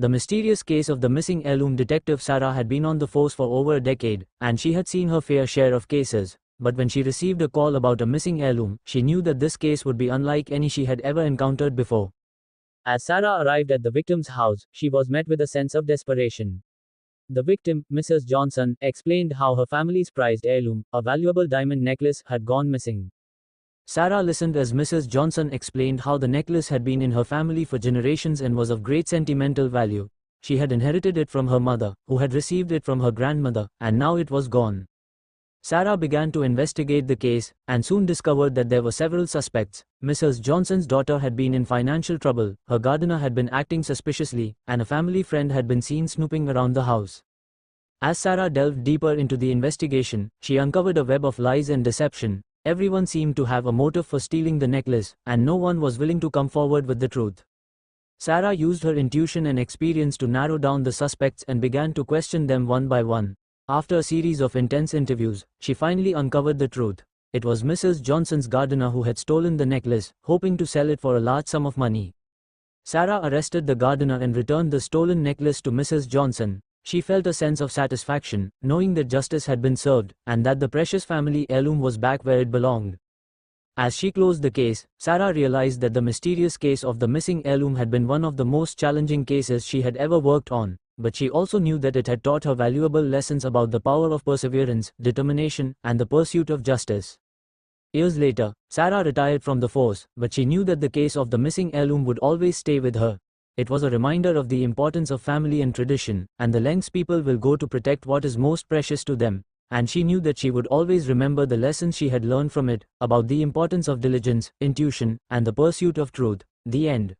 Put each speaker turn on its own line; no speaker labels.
The mysterious case of the missing heirloom. Detective Sarah had been on the force for over a decade, and she had seen her fair share of cases. But when she received a call about a missing heirloom, she knew that this case would be unlike any she had ever encountered before. As Sarah arrived at the victim's house, she was met with a sense of desperation. The victim, Mrs. Johnson, explained how her family's prized heirloom, a valuable diamond necklace, had gone missing. Sarah listened as Mrs. Johnson explained how the necklace had been in her family for generations and was of great sentimental value. She had inherited it from her mother, who had received it from her grandmother, and now it was gone. Sarah began to investigate the case, and soon discovered that there were several suspects. Mrs. Johnson's daughter had been in financial trouble, her gardener had been acting suspiciously, and a family friend had been seen snooping around the house. As Sarah delved deeper into the investigation, she uncovered a web of lies and deception. Everyone seemed to have a motive for stealing the necklace, and no one was willing to come forward with the truth. Sarah used her intuition and experience to narrow down the suspects and began to question them one by one. After a series of intense interviews, she finally uncovered the truth. It was Mrs. Johnson's gardener who had stolen the necklace, hoping to sell it for a large sum of money. Sarah arrested the gardener and returned the stolen necklace to Mrs. Johnson. She felt a sense of satisfaction, knowing that justice had been served, and that the precious family heirloom was back where it belonged. As she closed the case, Sarah realized that the mysterious case of the missing heirloom had been one of the most challenging cases she had ever worked on, but she also knew that it had taught her valuable lessons about the power of perseverance, determination, and the pursuit of justice. Years later, Sarah retired from the force, but she knew that the case of the missing heirloom would always stay with her. It was a reminder of the importance of family and tradition, and the lengths people will go to protect what is most precious to them. And she knew that she would always remember the lessons she had learned from it, about the importance of diligence, intuition, and the pursuit of truth. The end.